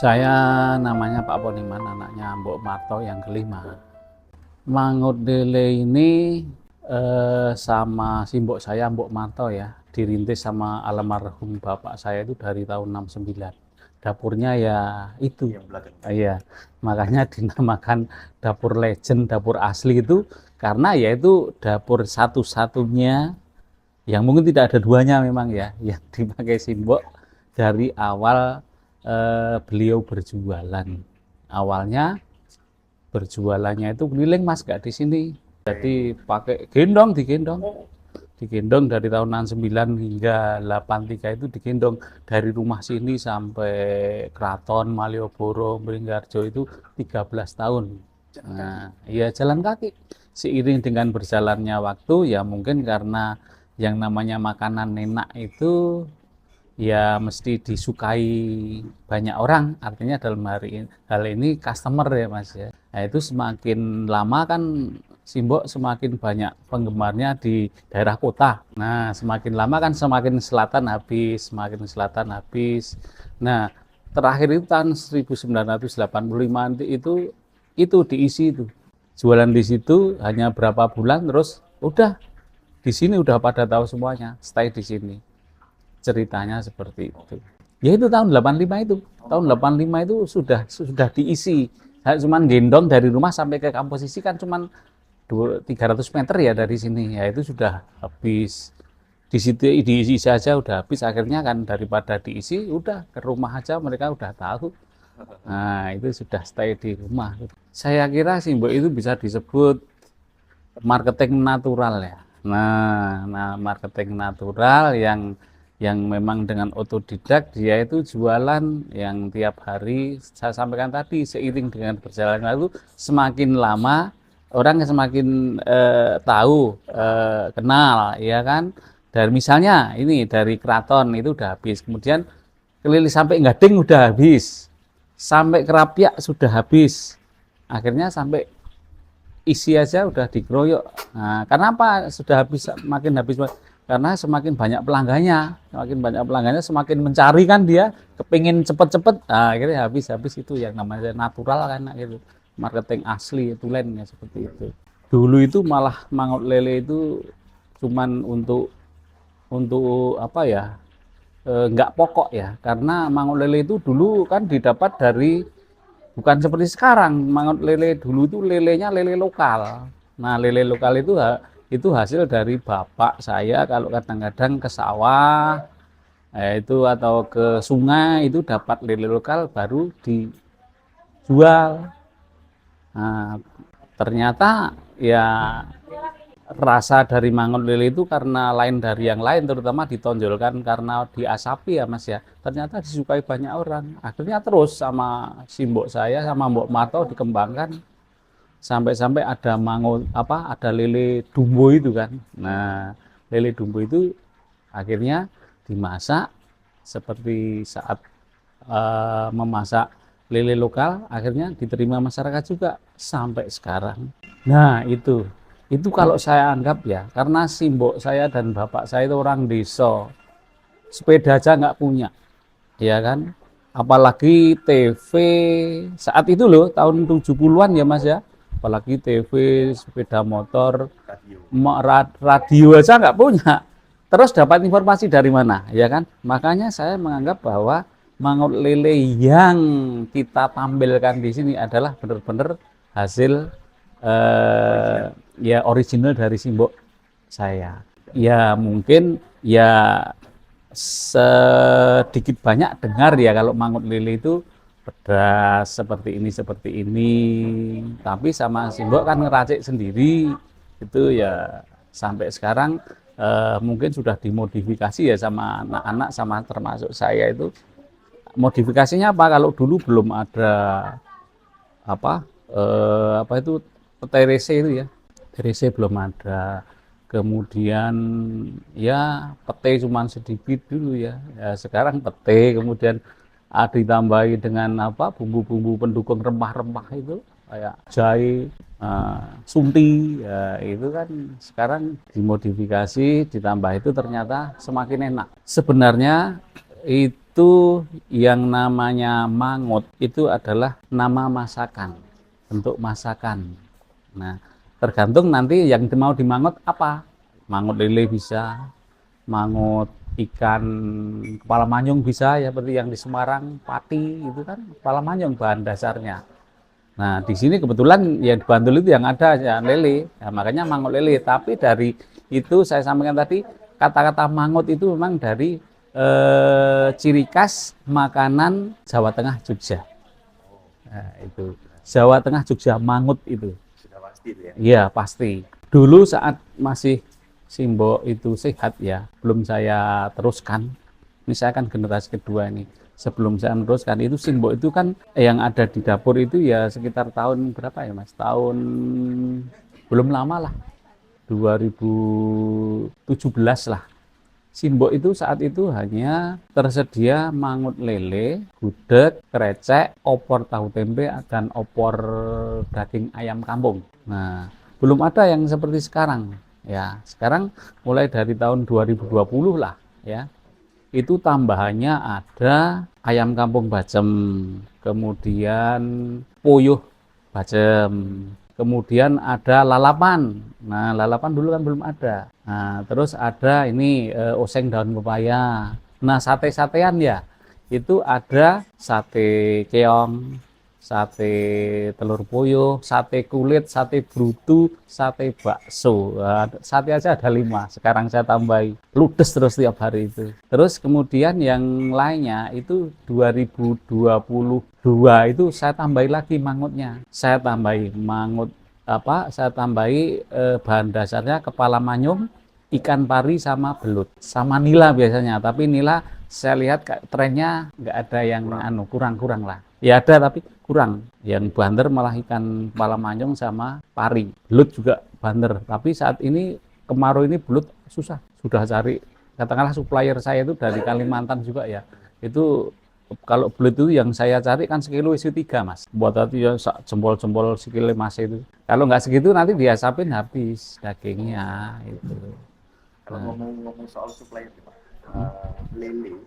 Saya namanya Pak Poniman, anaknya Mbok Marto yang kelima. Mangut lele ini sama si mbok saya, Mbok Marto ya, dirintis sama almarhum bapak saya itu dari tahun 69. Dapurnya ya itu. Iya, makanya dinamakan dapur legend, dapur asli itu karena ya itu dapur satu-satunya yang mungkin tidak ada duanya memang ya, yang dipakai simbok dari awal beliau berjualan. Awalnya berjualannya itu keliling mas, gak di sini. Jadi pakai digendong dari tahun 69 hingga 83 itu digendong dari rumah sini sampai Keraton, Malioboro, Beringharjo itu 13 tahun. Nah, ya jalan kaki. Seiring dengan berjalannya waktu ya mungkin karena yang namanya makanan enak itu ya mesti disukai banyak orang, artinya dalam hal ini customer ya mas ya. Nah itu semakin lama kan Simbok semakin banyak penggemarnya di daerah kota. Nah semakin lama kan semakin selatan habis, semakin selatan habis. Nah terakhir itu tahun 1985 itu diisi itu. Jualan di situ hanya berapa bulan terus udah di sini udah pada tahu semuanya, stay di sini. Ceritanya seperti itu. Ya itu tahun 85 itu. Tahun 85 itu sudah diisi. Saya cuma gendong dari rumah sampai ke kampus isi kan cuma 300 meter ya dari sini. Ya itu sudah habis. Di situ diisi saja udah habis. Akhirnya kan daripada diisi udah ke rumah aja mereka udah tahu. Nah, itu sudah stay di rumah. Saya kira simbol itu bisa disebut marketing natural ya. Nah, marketing natural yang memang dengan otodidak dia itu jualan yang tiap hari saya sampaikan tadi seiring dengan berjalannya itu semakin lama orang semakin tahu kenal ya kan dari misalnya ini dari Keraton itu udah habis kemudian keliling sampai Gading udah habis sampai Kerapiak sudah habis akhirnya sampai isi aja udah dikeroyok. Nah, kenapa sudah habis makin habis karena semakin banyak pelanggannya semakin mencari kan dia kepingin cepet-cepet nah, akhirnya habis itu yang namanya natural kan gitu marketing asli tulennya seperti itu dulu itu malah mangut lele itu cuman untuk apa ya nggak pokok ya karena mangut lele itu dulu kan didapat dari bukan seperti sekarang mangut lele dulu itu lelenya lele lokal nah lele lokal itu hasil dari bapak saya kalau kadang-kadang ke sawah itu atau ke sungai itu dapat lele lokal baru dijual. Nah, ternyata ya rasa dari mangut lele itu karena lain dari yang lain terutama ditonjolkan karena diasapi ya mas ya ternyata disukai banyak orang akhirnya terus sama si mbok saya sama mbok Marto dikembangkan sampai-sampai ada mangut ada lele dumbo itu kan nah lele dumbo itu akhirnya dimasak seperti saat memasak lele lokal akhirnya diterima masyarakat juga sampai sekarang. Nah itu kalau saya anggap ya karena simbok saya dan bapak saya itu orang desa sepeda aja nggak punya ya kan apalagi TV saat itu loh tahun 70-an ya mas ya apalagi TV sepeda motor radio aja nggak punya terus dapat informasi dari mana ya kan makanya saya menganggap bahwa mangut lele yang kita tampilkan di sini adalah benar-benar hasil ya original dari simbok saya ya mungkin ya sedikit banyak dengar ya kalau mangut lele itu pedas seperti ini tapi sama simbok kan ngeracik sendiri itu ya sampai sekarang mungkin sudah dimodifikasi ya sama anak-anak sama termasuk saya itu modifikasinya apa kalau dulu belum ada apa itu TRC itu ya TRC belum ada kemudian ya pete cuma sedikit dulu ya, ya sekarang pete kemudian ditambahi dengan bumbu-bumbu pendukung rempah-rempah itu kayak jahe sunti ya itu kan sekarang dimodifikasi ditambah itu ternyata semakin enak sebenarnya itu yang namanya mangut itu adalah nama masakan, bentuk masakan. Nah, tergantung nanti yang mau dimangut apa. Mangut lele bisa, mangut ikan kepala manyung bisa ya, seperti yang di Semarang, pati itu kan kepala manyung bahan dasarnya. Nah, di sini kebetulan ya di Bantul itu yang ada ya lele, ya, makanya mangut lele. Tapi dari itu saya sampaikan tadi, kata-kata mangut itu memang dari ciri khas makanan Jawa Tengah Jogja. Nah, itu Jawa Tengah Jogja mangut itu. Sudah pasti itu ya. Iya pasti. Dulu saat masih Simbok itu sehat ya, belum saya teruskan. Ini saya kan generasi kedua ini. Sebelum saya meneruskan itu Simbok itu kan yang ada di dapur itu ya sekitar tahun berapa ya Mas? Tahun belum lama lah, 2017 lah. Simbok itu saat itu hanya tersedia mangut lele, gudeg, krecek, opor tahu tempe, dan opor daging ayam kampung. Nah, belum ada yang seperti sekarang. Ya, sekarang mulai dari tahun 2020 lah, ya. Itu tambahannya ada ayam kampung bacem, kemudian puyuh bacem, kemudian ada lalapan. Nah, lalapan dulu kan belum ada. Nah, terus ada ini oseng daun pepaya. Nah, sate-satean ya. Itu ada sate keong, sate telur puyuh, sate kulit, sate brutu, sate bakso. Nah, sate aja ada 5. Sekarang saya tambahi ludes terus tiap hari itu. Terus kemudian yang lainnya itu 2022 itu saya tambahi lagi mangutnya. Saya tambahi mangut apa? Saya tambahi bahan dasarnya kepala manyung, ikan pari sama belut, sama nila biasanya. Tapi nila saya lihat trennya nggak ada yang kurang-kurang lah. Ya ada tapi kurang. Yang banter malah ikan kepala manyung sama pari. Belut juga banter. Tapi saat ini kemarau ini belut susah. Sudah cari, katakanlah supplier saya itu dari Kalimantan juga ya. Itu kalau belut itu yang saya cari kan sekilo isi 3 Mas. Buat tadi ya jempol-jempol sekilo Mas itu. Kalau nggak segitu nanti diasapin habis dagingnya itu. Kalau ngomong-ngomong soal supplier nih, Pak, lele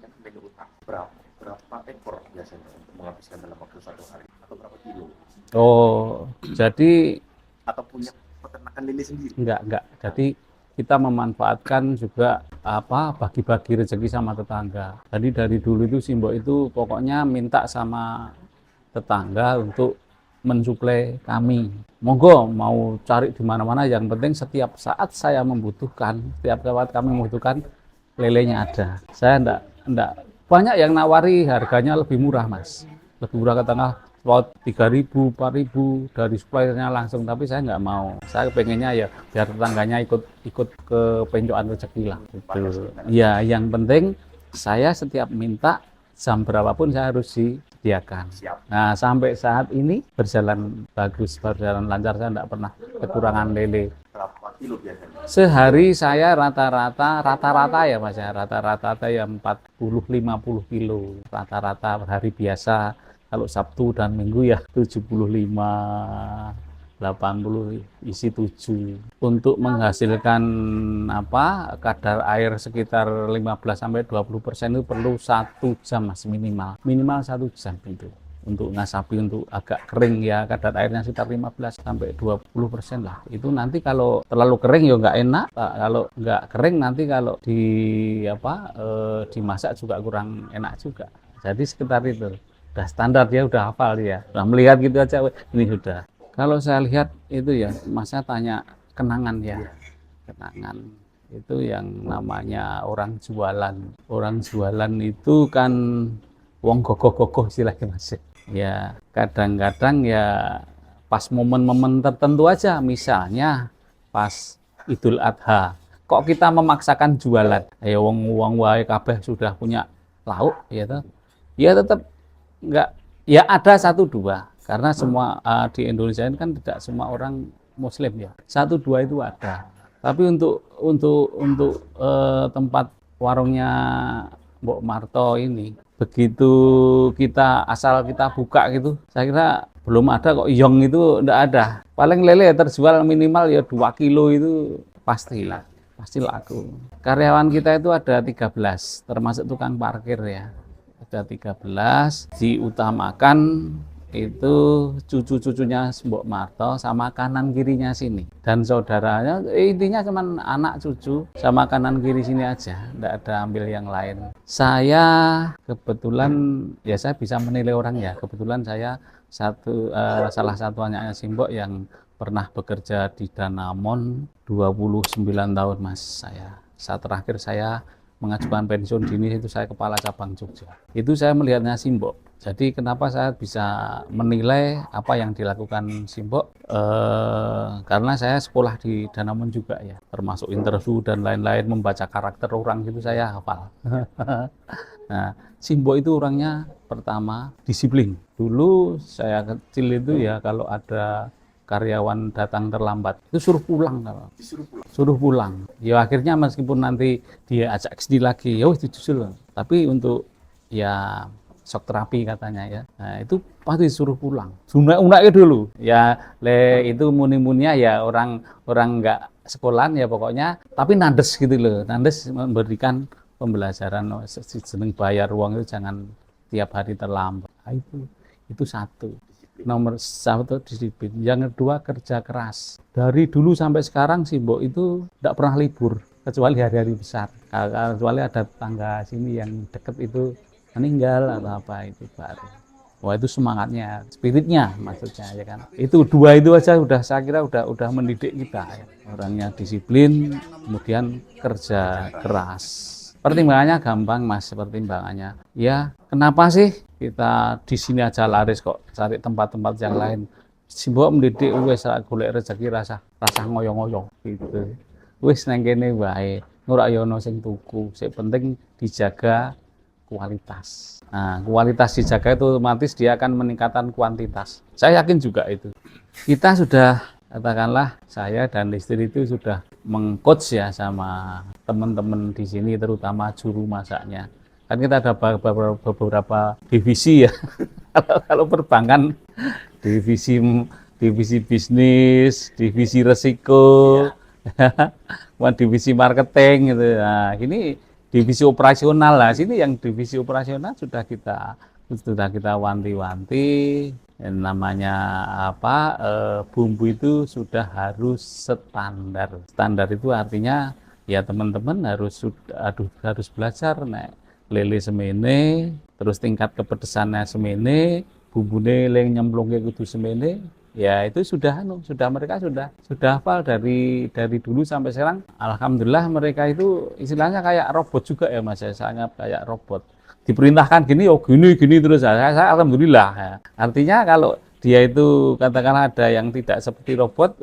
kan menu utama. Berapa ekor biasanya untuk menghabiskan dalam waktu 1 hari atau berapa kilo? Oh, jadi Atau punya peternakan lele sendiri? enggak. Jadi kita memanfaatkan juga apa bagi-bagi rezeki sama tetangga. Jadi dari dulu itu Simbok itu pokoknya minta sama tetangga untuk mensuplai kami. Monggo mau cari di mana-mana, yang penting setiap saat saya membutuhkan, setiap saat kami membutuhkan, lelenya ada. Saya enggak banyak yang nawari harganya lebih murah Mas. Lebih murah katakanlah lot 3.000, 4.000 dari suppliernya langsung, tapi saya nggak mau. Saya pengennya ya biar tetangganya ikut ke penjokan rezeki lah. Gitu. Ya, yang penting saya setiap minta jam berapapun saya harus disediakan. Siap. Nah, sampai saat ini berjalan bagus, berjalan lancar, saya tidak pernah kekurangan lele. Berapa kilo biasanya? Sehari saya rata-rata ya Mas ya, rata-rata ya 40-50 kilo rata-rata per hari biasa. Kalau Sabtu dan Minggu ya 75, 80 isi 7. Untuk menghasilkan apa kadar air sekitar 15-20% itu perlu 1 jam Mas minimal. Minimal 1 jam itu. Untuk ngasapi, untuk agak kering ya kadar airnya sekitar 15-20% lah. Itu nanti kalau terlalu kering ya nggak enak. Kalau nggak kering nanti kalau dimasak juga kurang enak juga. Jadi sekitar itu. Udah standar, dia udah hafal dia. Udah melihat gitu aja ini sudah. Kalau saya lihat itu ya, Masnya tanya kenangan ya. Kenangan itu yang namanya orang jualan. Orang jualan itu kan wong gogoh-gogoh istilahnya Mas. Ya, kadang-kadang ya pas momen-momen tertentu aja, misalnya pas Idul Adha. Kok kita memaksakan jualan? Ayo wong wae kabeh sudah punya lauk ya toh. Ya tetap enggak, ya ada 1-2 karena semua di Indonesia ini kan tidak semua orang Muslim ya, 1-2 itu ada. Tapi untuk tempat warungnya Mbok Marto ini, begitu asal kita buka gitu, saya kira belum ada kok yong itu, enggak ada. Paling lele terjual minimal ya 2 kilo itu pasti lah. pasti laku. Karyawan kita itu ada 13, termasuk tukang parkir ya. Ada 13, diutamakan itu cucu-cucunya Mbok Marto sama kanan kirinya sini. Dan saudaranya, intinya cuman anak cucu sama kanan kiri sini aja, enggak ada ambil yang lain. Saya kebetulan, ya saya bisa menilai orang ya, kebetulan saya salah satu anaknya Simbok yang pernah bekerja di Danamon 29 tahun Mas saya. Saat terakhir saya mengajukan pensiun dini itu saya kepala cabang Jogja. Itu saya melihatnya Simbok. Jadi kenapa saya bisa menilai apa yang dilakukan Simbok? Karena saya sekolah di Danamon juga ya, termasuk interview dan lain-lain, membaca karakter orang gitu saya hafal. Nah, Simbok itu orangnya pertama disiplin. Dulu saya kecil itu ya kalau ada karyawan datang terlambat itu suruh pulang, kalau suruh pulang ya akhirnya meskipun nanti dia ajak kesini lagi ya wis disusul, tapi untuk ya shock terapi katanya ya, nah itu pasti suruh pulang unak-unaknya dulu ya, itu muni-muninya ya orang nggak sekolahan ya pokoknya, tapi nandes gitu loh, nandes memberikan pembelajaran jeneng bayar uang itu jangan tiap hari terlambat. Nah, itu satu. Nomor satu disiplin, yang kedua kerja keras. Dari dulu sampai sekarang Simbok itu tidak pernah libur kecuali hari-hari besar, kecuali ada tetangga sini yang deket itu meninggal atau apa itu baru. Wah itu semangatnya, spiritnya maksudnya ya kan. Itu dua itu aja udah saya kira udah mendidik kita ya. Orangnya disiplin, kemudian kerja keras. Pertimbangannya gampang Mas, pertimbangannya. Ya, kenapa sih kita di sini aja laris kok cari tempat-tempat yang lain. Simbok mendidik wis golek rezeki rasa ngoyo-ngoyo gitu. Wis nang kene wae, ora ya ono sing tuku. Sing penting dijaga kualitas. Nah, kualitas dijaga itu otomatis dia akan meningkatkan kuantitas. Saya yakin juga itu. Kita sudah, katakanlah saya dan istri itu sudah mengcoach ya sama teman-teman di sini, terutama juru masaknya. Kan kita ada beberapa divisi ya. Kalau perbankan divisi bisnis, divisi resiko, divisi marketing gitu. Nah, ini divisi operasional lah. Sini yang divisi operasional sudah kita wanti-wanti. Yang namanya apa, bumbu itu sudah harus standar. Standar itu artinya ya teman-teman harus belajar nek lele semene, terus tingkat kepedesannya semene, bumbune leng nyemplungke kudu semene. Ya itu sudah mereka sudah hafal dari dulu sampai sekarang. Alhamdulillah mereka itu istilahnya kayak robot juga ya Mas, saya kayak robot. Diperintahkan gini, oh gini terus. Saya alhamdulillah ya. Artinya kalau dia itu katakanlah ada yang tidak seperti robot,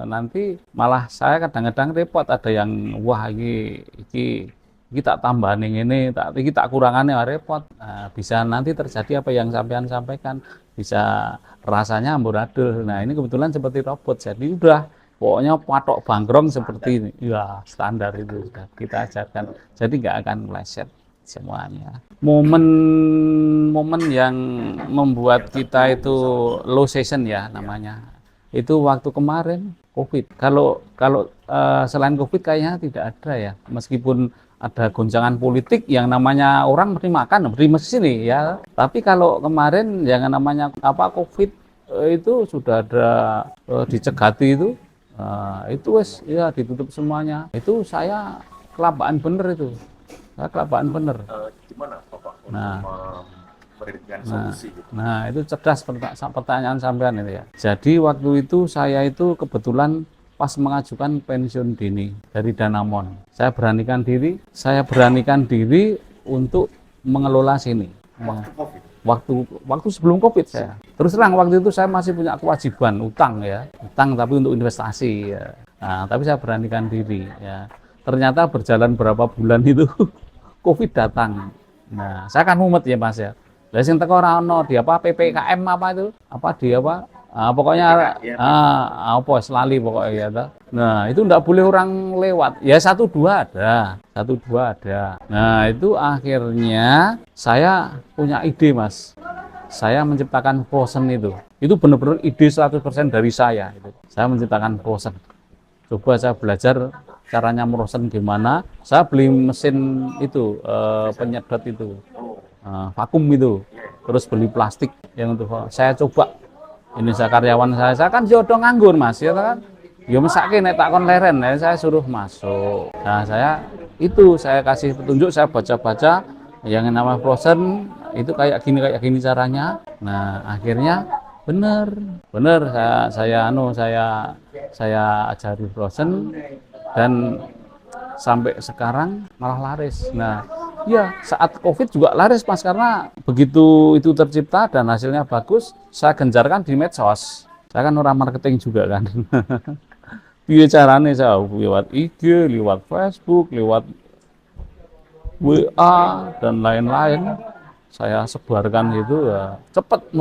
nanti malah saya kadang-kadang repot, ada yang wah ini tak tambahin ini, iki tak kurangannya repot. Nah, bisa nanti terjadi apa yang sampean sampaikan, bisa rasanya amburadul. Nah ini kebetulan seperti robot, jadi udah pokoknya patok bangkrong seperti ini. Ya standar itu sudah kita ajarkan, jadi nggak akan meleset semuanya. Momen yang membuat kita itu low season ya namanya, itu waktu kemarin COVID. Kalau selain COVID kayaknya tidak ada ya, meskipun ada gonjangan politik yang namanya orang mesti makan, mesti sini ya. Tapi kalau kemarin yang namanya apa COVID itu sudah ada dicegati itu wes ya ditutup semuanya. Itu saya kelabaan bener itu. Kelabaan bener. Gimana Bapak Nah, memberikan solusi gitu? nah itu cerdas pertanyaan sampean itu ya. Jadi waktu itu saya itu kebetulan pas mengajukan pensiun dini dari Danamon. Saya beranikan diri untuk mengelola sini. Waktu sebelum COVID saya. Terus terang waktu itu saya masih punya kewajiban utang tapi untuk investasi ya. Nah, tapi saya beranikan diri ya. Ternyata berjalan berapa bulan itu COVID datang. Nah, saya kan mumet ya Mas ya. Lah sing teko ora ono di apa PPKM apa itu? Apa di apa? Pokoknya apa selali pokoknya ya. Nah, itu enggak boleh orang lewat. Ya satu dua ada. Nah, itu akhirnya saya punya ide Mas. Saya menciptakan frozen itu. Itu benar-benar ide 100% dari saya itu. Saya menciptakan frozen. Coba saya belajar caranya merosen gimana. Saya beli mesin itu penyedot itu, vakum itu. Terus beli plastik yang untuk saya coba. Ini saya karyawan saya kan jodoh nganggur mas, ya kan. Ya mesake nek tak kon leren, ya saya suruh masuk. Nah saya kasih petunjuk, saya baca-baca yang nama frozen itu kayak gini caranya. Nah akhirnya bener bener saya ajari frozen dan sampai sekarang malah laris. Nah, ya saat COVID juga laris mas karena begitu itu tercipta dan hasilnya bagus, saya gencarkan di medsos. Saya kan orang marketing juga kan. Piye carane saya lewat IG, lewat Facebook, lewat WA dan lain-lain. Saya sebarkan itu ya cepet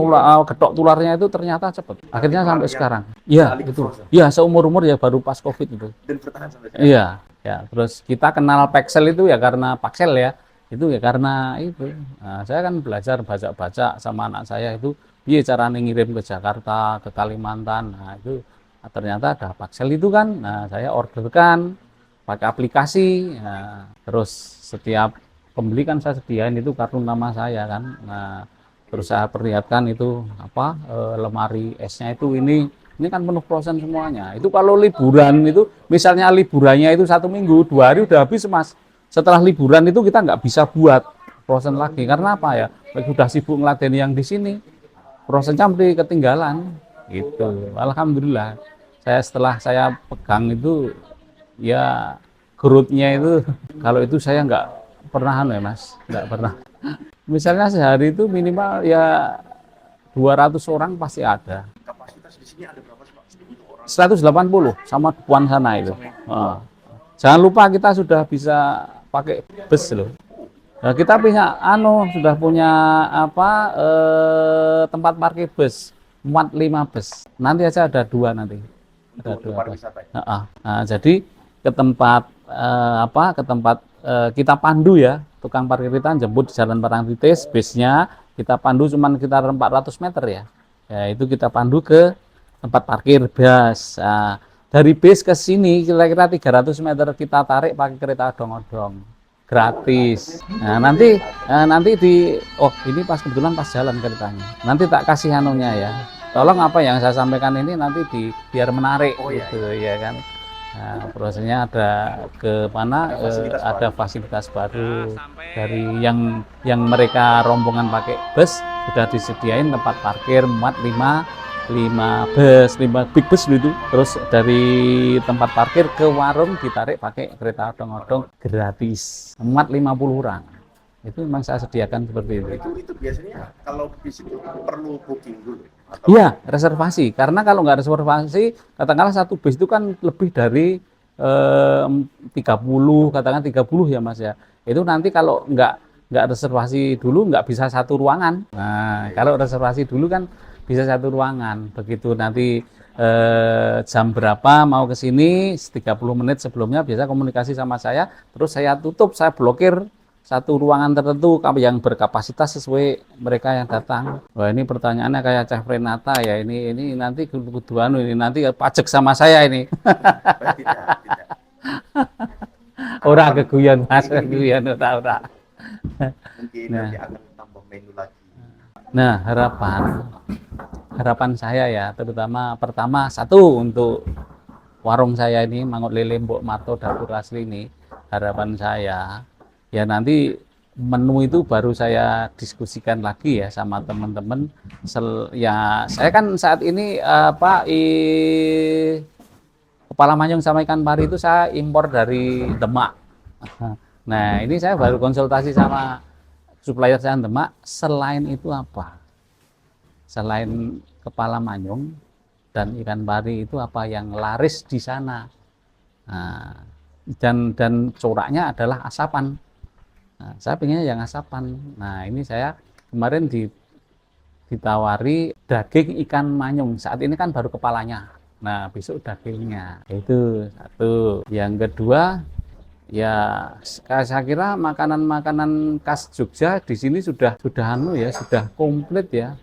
getok tularnya itu ternyata cepet. Akhirnya sampai sekarang. Iya itu. Iya seumur-umur ya baru pas COVID itu. Dan bertahan sampai sekarang. Iya, ya. Terus kita kenal Paxel itu ya karena Paxel ya. Itu ya karena itu. Nah, saya kan belajar baca-baca sama anak saya itu piye caranya ngirim ke Jakarta, ke Kalimantan. Nah, itu ternyata ada Paxel itu kan. Nah, saya orderkan pakai aplikasi. Nah, terus setiap pembeli kan saya sediain itu kartu nama saya kan. Nah, terus saya perlihatkan itu lemari esnya itu ini kan penuh frozen semuanya. Itu kalau liburan itu, misalnya liburannya itu 1 minggu, 2 hari udah habis mas. Setelah liburan itu kita nggak bisa buat frozen lagi. Karena apa ya? Sudah sibuk ngeladeni yang di sini. Frozen sampai ketinggalan. Gitu. Alhamdulillah. Setelah saya pegang itu, ya growth-nya itu, kalau itu saya nggak pernah ya mas. Nggak pernah. Misalnya sehari itu minimal ya 200 orang pasti ada. Kapasitas di sini ada berapa sih, Pak? 180 sama depan sana itu. Jangan lupa kita sudah bisa pakai bus loh. Nah, kita sudah punya tempat parkir bus, muat 5 bus. Nanti aja ada 2 nanti. Ada 2 bus. Nah, jadi ke tempat kita pandu ya, tukang parkir kita jemput di Jalan Parangtritis, busnya kita pandu cuman sekitar 400 meter ya. Ya itu kita pandu ke tempat parkir bus. Nah, dari bus ke sini kira-kira 300 meter kita tarik pakai kereta odong-odong gratis. Nah, nanti ini kebetulan pas jalan ceritanya. Nanti tak kasih anunya ya. Tolong apa yang saya sampaikan ini nanti biar menarik gitu ya kan. Nah, prosesnya ada ke mana ada fasilitas baru dari yang mereka rombongan pakai bus sudah disediain tempat parkir muat 5 big bus itu. Terus dari tempat parkir ke warung ditarik pakai kereta odong-odong gratis muat 50 orang. Itu memang saya sediakan seperti itu. Itu biasanya kalau di situ perlu booking dulu. Iya, reservasi. Karena kalau nggak reservasi, katakanlah satu bus itu kan lebih dari 30, katakan 30 ya mas ya. Itu nanti kalau nggak reservasi dulu nggak bisa satu ruangan. Nah, kalau reservasi dulu kan bisa satu ruangan. Begitu nanti jam berapa mau ke sini, 30 menit sebelumnya biasa komunikasi sama saya, terus saya tutup, saya blokir satu ruangan tertentu yang berkapasitas sesuai mereka yang datang. Wah ini pertanyaannya kayak Chef Renata ya, ini nanti kebutuhan ini nanti pajak sama saya ini. Tidak. Orang keguyon mas, keguyon ora. Mungkin nanti akan tambah menu lagi. Nah harapan saya ya, terutama pertama satu untuk warung saya ini Mangut Lele Mbok Marto Dapur Asli ini, harapan saya ya nanti menu itu baru saya diskusikan lagi ya sama teman-teman. Ya saya kan saat ini kepala manyung sama ikan pari itu saya impor dari Demak. Nah ini saya baru konsultasi sama supplier saya Demak. Selain itu apa? Selain kepala manyung dan ikan pari itu apa yang laris di sana? Nah, dan coraknya adalah asapan. Nah, saya pengennya yang asapan. Nah, ini saya kemarin ditawari daging ikan manyung. Saat ini kan baru kepalanya. Nah, besok dagingnya. Itu satu. Yang kedua, ya saya kira makanan-makanan khas Jogja di sini sudah komplit ya.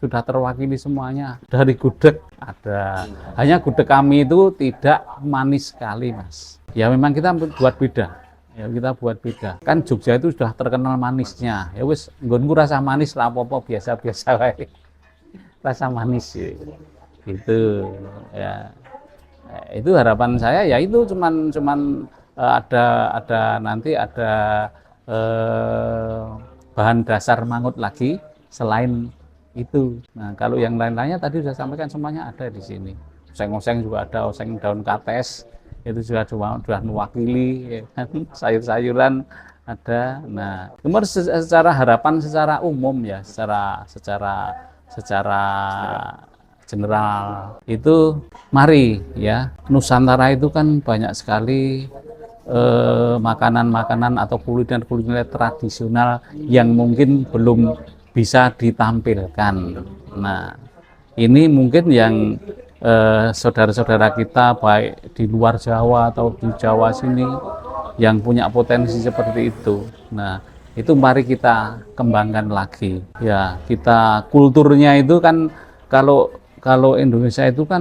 sudah terwakili semuanya. Dari gudeg ada, hanya gudeg kami itu tidak manis sekali, Mas. Ya memang kita buat beda. Ya kita buat beda. Kan Jogja itu sudah terkenal manisnya. Ya wis nggonku rasa manis lah apa-apa biasa-biasa wae. Rasa manis ya. Gitu ya. Itu harapan saya ya itu cuman ada nanti ada bahan dasar mangut lagi selain itu. Nah, kalau yang lain-lainnya tadi sudah sampaikan semuanya ada di sini. Oseng-oseng juga ada, oseng daun kates itu juga sudah mewakili ya kan? Sayur-sayuran ada. Nah, kemudian secara harapan secara umum ya, secara general itu mari ya, Nusantara itu kan banyak sekali makanan-makanan atau kuliner-kuliner tradisional yang mungkin belum bisa ditampilkan. Nah, ini mungkin yang saudara-saudara kita baik di luar Jawa atau di Jawa sini yang punya potensi seperti itu. Nah, itu mari kita kembangkan lagi. Ya, kita kulturnya itu kan kalau Indonesia itu kan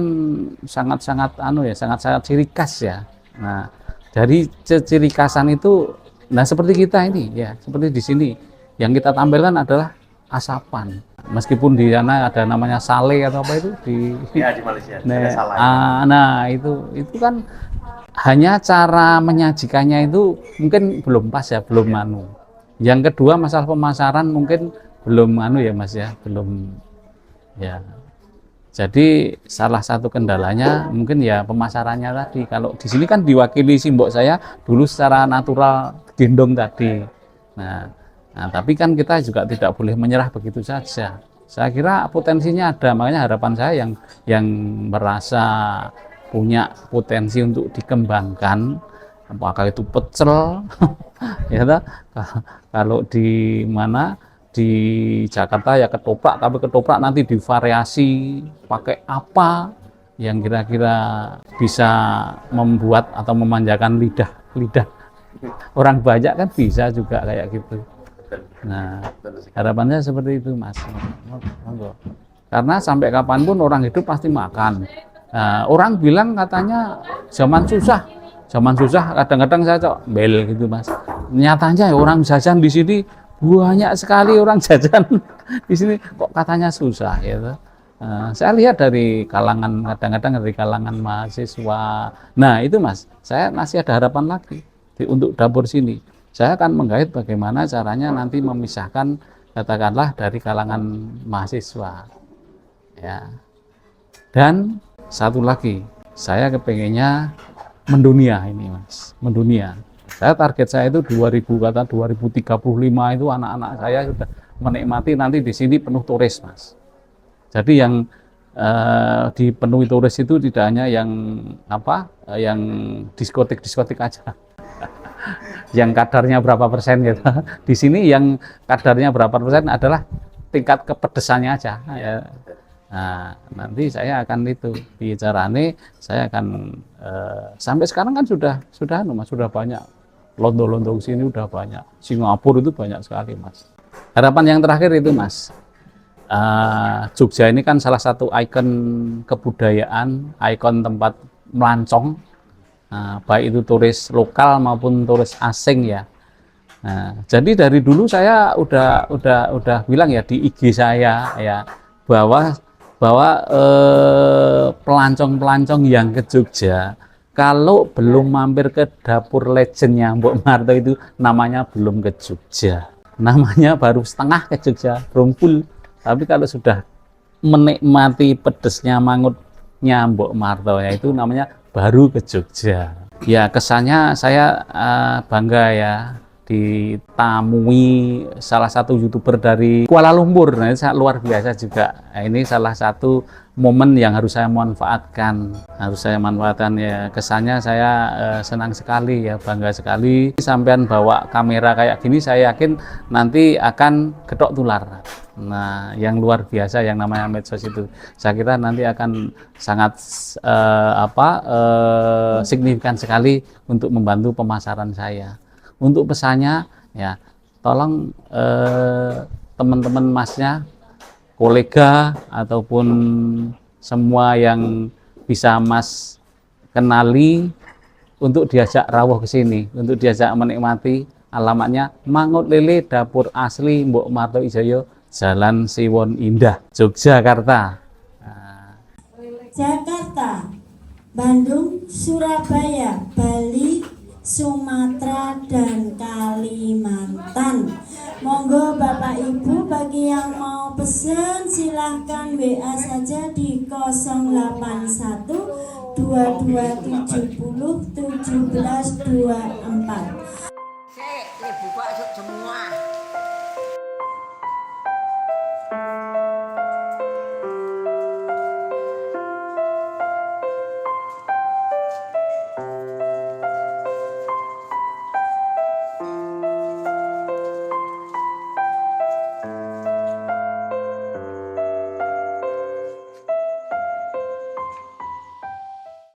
sangat-sangat sangat-sangat ciri khas ya. Nah, dari ciri khasan itu, nah seperti kita ini ya, seperti di sini yang kita tampilkan adalah asapan. Meskipun di sana ada namanya sale atau apa itu di Malaysia. nah itu kan hanya cara menyajikannya itu mungkin belum pas ya, belum anu. Yang kedua masalah pemasaran mungkin belum anu ya Mas ya, belum ya. Jadi salah satu kendalanya mungkin ya pemasarannya tadi. Kalau di sini kan diwakili simbok saya dulu secara natural gendong tadi. Nah, tapi kan kita juga tidak boleh menyerah begitu saja. Saya kira potensinya ada, makanya harapan saya yang merasa punya potensi untuk dikembangkan, apakah itu pecel, ya kalau di mana di Jakarta ya ketoprak, tapi ketoprak nanti divariasi pakai apa yang kira-kira bisa membuat atau memanjakan lidah orang banyak kan bisa juga kayak gitu. Nah, harapannya seperti itu Mas. Karena sampai kapanpun orang hidup pasti makan. Nah, orang bilang katanya zaman susah kadang-kadang saya cok bel gitu Mas. Nyatanya orang jajan di sini banyak sekali orang jajan di sini kok katanya susah gitu. Saya lihat dari kalangan kadang-kadang dari kalangan mahasiswa. Nah itu Mas, saya masih ada harapan lagi untuk dapur sini. Saya akan menggait bagaimana caranya nanti memisahkan katakanlah dari kalangan mahasiswa. Ya. Dan satu lagi, saya kepengennya mendunia ini Mas, mendunia. Saya target saya itu 2035 itu anak-anak saya sudah menikmati nanti di sini penuh turis Mas. Jadi yang dipenuhi turis itu tidak hanya yang yang diskotik aja. Yang kadarnya berapa persen gitu. Di sini yang kadarnya berapa persen adalah tingkat kepedesannya aja. Ya. Nah, nanti saya akan itu bicarane, saya akan sampai sekarang kan sudah banyak londo-londo sini udah banyak. Singapura itu banyak sekali Mas. Harapan yang terakhir itu Mas. Jogja ini kan salah satu ikon kebudayaan, ikon tempat melancong. Baik itu turis lokal maupun turis asing ya. Nah, jadi dari dulu saya udah bilang ya di IG saya ya bahwa pelancong-pelancong yang ke Jogja kalau belum mampir ke dapur legendnya Mbok Marto itu namanya belum ke Jogja. Namanya baru setengah ke Jogja, belum full. Tapi kalau sudah menikmati pedesnya mangutnya Mbok Marto ya itu namanya baru ke Jogja. Ya kesannya saya bangga ya ditamui salah satu YouTuber dari Kuala Lumpur. Nah, ini luar biasa juga. Nah, ini salah satu momen yang harus saya manfaatkan. Ya. Kesannya saya senang sekali ya, bangga sekali. Sampean bawa kamera kayak gini, saya yakin nanti akan getok tular. Nah, yang luar biasa yang namanya medsos itu, saya kira nanti akan sangat signifikan sekali untuk membantu pemasaran saya. Untuk pesannya ya, tolong teman-teman Masnya kolega ataupun semua yang bisa Mas kenali untuk diajak rawuh ke sini, untuk diajak menikmati. Alamatnya Mangut Lele, dapur asli Mbok Marto Ijoyo, Jalan Siwon Indah, Yogyakarta. Nah, Jakarta, Bandung, Surabaya, Bali, Sumatera, dan Kalimantan. Monggo Bapak Ibu, bagi yang mau pesen silahkan WA saja di 081 2270 1724. Sik, buka semua.